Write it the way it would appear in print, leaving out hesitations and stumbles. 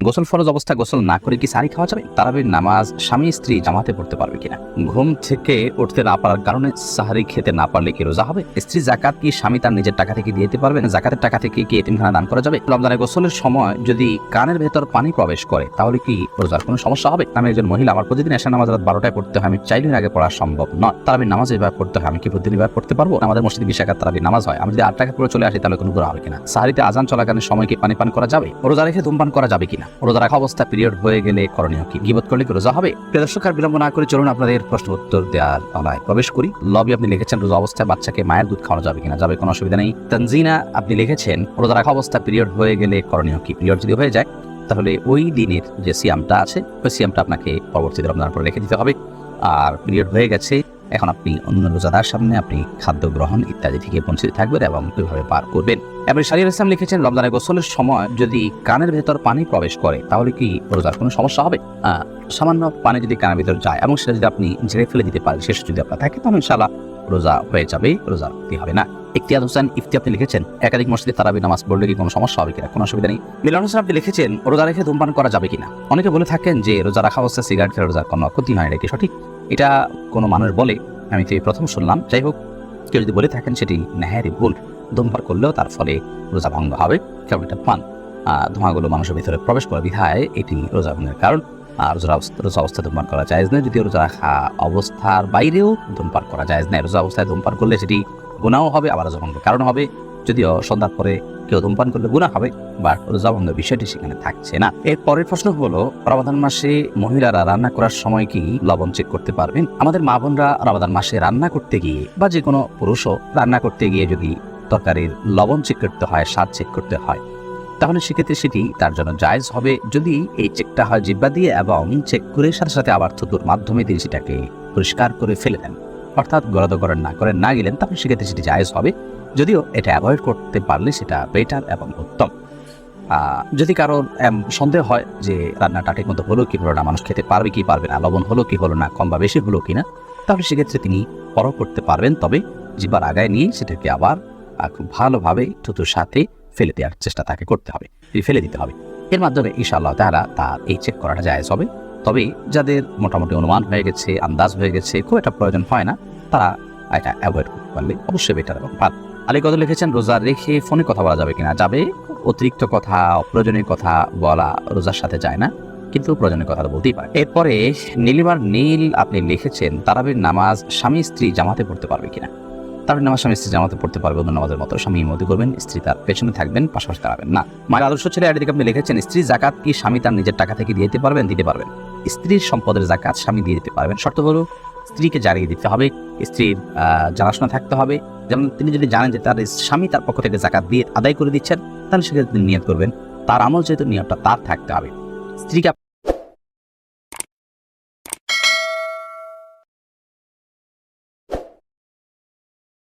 গোসল ফরজ অবস্থা গোসল না করে কি সারি খাওয়া যাবে? তারাবির নামাজ স্বামী স্ত্রী জামাতে পড়তে পারবে কিনা? ঘুম থেকে উঠতে না পারার কারণে সাহারি খেতে না পারলে কি রোজা হবে? স্ত্রী জাকাত কি স্বামী তার নিজের টাকা থেকে দিতে পারবেন? জাকাতের টাকা থেকে কি এতিমখানা দান করা যাবে? রমজানের গোসলের সময় যদি কানের ভেতর পানি প্রবেশ করে তাহলে কি রোজার কোনো সমস্যা হবে? আমি একজন মহিলা, আমার প্রতিদিন এশার নামাজ রাত 12টায় পড়তে হয়, আমি চাইলে আগে পড়া সম্ভব নয়। তারাবির নামাজ এভাবে পড়তে হয়, আমি কি প্রতিদিন এভাবে পড়তে পারবো? আমাদের মসজিদে 20 রাকাত তারাবির নামাজ হয়, আমি যদি 8 টাকা পড়ে চলে আসি তাহলে কোনো গুনাহ হবে কিনা? সাহারিতে আজান চলাকালীন সময় কি পানি পান করা যাবে? রোজা রেখে ধূমপান করা যাবে কিনা? রোজা রাখা অবস্থা পিরিয়ড হয়ে গেলে করণীয় কি? গীবত করলে কি রোজা হবে? প্রিয় দর্শক, আর বিলম্ব না করে চলুন আপনাদের প্রশ্ন উত্তর দেওয়ার পালায় প্রবেশ করি। লবি আপনি লিখেছেন রোজা অবস্থায় বাচ্চাকে মায়ের দুধ খাওয়ানো যাবে কিনা? যাবে, কোনো অসুবিধা নেই। তানজিনা আপনি লিখেছেন রোজা রাখা অবস্থা পিরিয়ড হয়ে গেলে করণীয় কি? পিরিয়ড যদি হয়ে যায় তাহলে ওই দিনের যে সিয়ামটা আছে ওই সিয়ামটা আপনাকে পরবর্তী রমজানের পরে রেখে দিতে হবে। আর পিরিয়ড হয়ে গেছে, এখন আপনি অন্য রোজাদার সামনে আপনি খাদ্য গ্রহণ ইত্যাদি থেকে বঞ্চিত থাকবেন এবং ওইভাবে পার করবেন। এবার শাহরিয়ার ইসলাম লিখেছেন রমজানের গোসলের সময় যদি কানের ভেতর পানি প্রবেশ করে তাহলে কি রোজার কোনো সমস্যা হবে? সামান্য পানি যদি কানের ভেতর যায় এবং সেটা যদি আপনি ঝেড়ে ফেলে দিতে পারেন, শেষ যদি আপনার থাকে, তাহলে ইনশাআল্লাহ রোজা হয়ে যাবে, রোজা রাখতে হবে না। ইফতিয়াদ হোসেন ইফতি আপনি লিখেছেন একাধিক মসজিদে তারাবি নামাজ পড়লে কি কোনো সমস্যা হবে কিনা? কোনো অসুবিধা নেই। মিলন হোসেন আপনি লিখেছেন রোজা রেখে ধূমপান করা যাবে কিনা? অনেকে বলে থাকেন যে রোজা রাখা অবস্থায় সিগারেট খেলে রোজার কোনো ক্ষতি হয়, এটা কি সঠিক? এটা কোনো মানুষ বলে আমি তো এই প্রথম শুনলাম। যাই হোক, কেউ যদি বলে থাকেন সেটি নেহারি ভুল। ধূমপান করলেও তার ফলে রোজা ভঙ্গ হবে, কারণ এটা পান ধোঁয়াগুলো মানুষের ভিতরে প্রবেশ করে বিধায় এটি রোজা ভঙ্গের কারণ। আর রোজা অবস্থায় ধূমপান করা জায়েজ নয়, যদিও রোজা রাখা অবস্থার বাইরেও ধূমপান করা জায়েজ নয়। রোজা অবস্থায় ধূমপান করলে সেটি গুনাহও হবে, আবার রোজা ভঙ্গের কারণ হবে। যদিও সন্ধ্যার পরে কেউ ধূমপান করলে গুনাহ হবে, বা রোজা ভঙ্গের বিষয়টি সেখানে থাকছে না। এর পরের প্রশ্ন হলো, রমাদান মাসে মহিলারা রান্না করার সময় কি লবণ চেক করতে পারবেন? আমাদের মা বোনরা রমাদান মাসে রান্না করতে গিয়ে বা যে কোনো পুরুষও রান্না করতে গিয়ে যদি তরকারির লবণ চেক করতে হয়, স্বাদ চেক করতে হয়, তাহলে সেক্ষেত্রে সেটি তার জন্য জায়েজ হবে যদি এই চেকটা হয় জিহ্বা দিয়ে এবং চেক করে সাথে সাথে আবার থুতুর মাধ্যমে তিনি সেটাকে পরিষ্কার করে ফেলে দেন, অর্থাৎ গলাদ করেন না গেলেন, তাহলে সেক্ষেত্রে সেটি জায়েজ হবে। যদিও এটা অ্যাভয়েড করতে পারলে সেটা বেটার এবং উত্তম। যদি কারোর সন্দেহ হয় যে রান্নাটা ঠিক মতো হলো কি হলো না, মানুষ খেতে পারবে কি পারবে না, লবণ হলো কি হলো না, কম বা বেশি হলো কিনা, তাহলে সেক্ষেত্রে তিনি পরখ করতে পারবেন। তবে জিহ্বার আগায় নিয়ে সেটাকে আবার খুব ভালোভাবে থুতুর সাথে ফেলে দেওয়ার চেষ্টা তাকে করতে হবে, ফেলে দিতে হবে। এর মাধ্যমে ইনশাআল্লাহ তাআলা তার এই চেক করাটা জায়েজ হবে। তবে যাদের মোটামুটি অনুমান হয়ে গেছে, আন্দাজ হয়ে গেছে, খুব একটা প্রয়োজন হয় না, তারা এটা অ্যাভয়েড করতে পারলে অবশ্যই বেটার এবং ভালো। আলী কত লিখেছেন রোজা রেখে ফোনে কথা বলা যাবে কিনা? যাবে। অতিরিক্ত কথা, অপ্রয়োজনীয় কথা বলা রোজার সাথে যায় না, কিন্তু প্রয়োজনীয় কথা তো বলতেই পারে। এরপরে নীলিমার নীল আপনি লিখেছেন তারাবির নামাজ স্বামী স্ত্রী জামাতে পড়তে পারবে কিনা? তারাবির নামাজ স্বামী স্ত্রী জামাতে পড়তে পারবে, অন্য নামাজের মতো স্বামী ইমামতি করবেন, স্ত্রী তার পেছনে থাকবেন, পাশাপাশি দাঁড়াবেন না। মায়ের আদর্শ ছেলে আইডিকে আপনি লিখেছেন স্ত্রী জাকাত কি স্বামী তার নিজের টাকা থেকে দিতে পারবেন? দিতে পারবেন। স্ত্রীর সম্পদের জাকাত স্বামী দিয়ে দিতে পারবেন, শর্ত হলো স্ত্রীকে জানিয়ে দিতে হবে, স্ত্রীর জানাশোনা থাকতে হবে। যেমন তিনি যদি জানেন যে তার স্বামী তার পক্ষ থেকে জাকাত দিয়ে আদায় করে দিচ্ছেন, তাহলে সেক্ষেত্রে তিনি নিয়ত করবেন, তার আমল যেহেতু নিয়তটা তার থাকতে হবে। স্ত্রীকে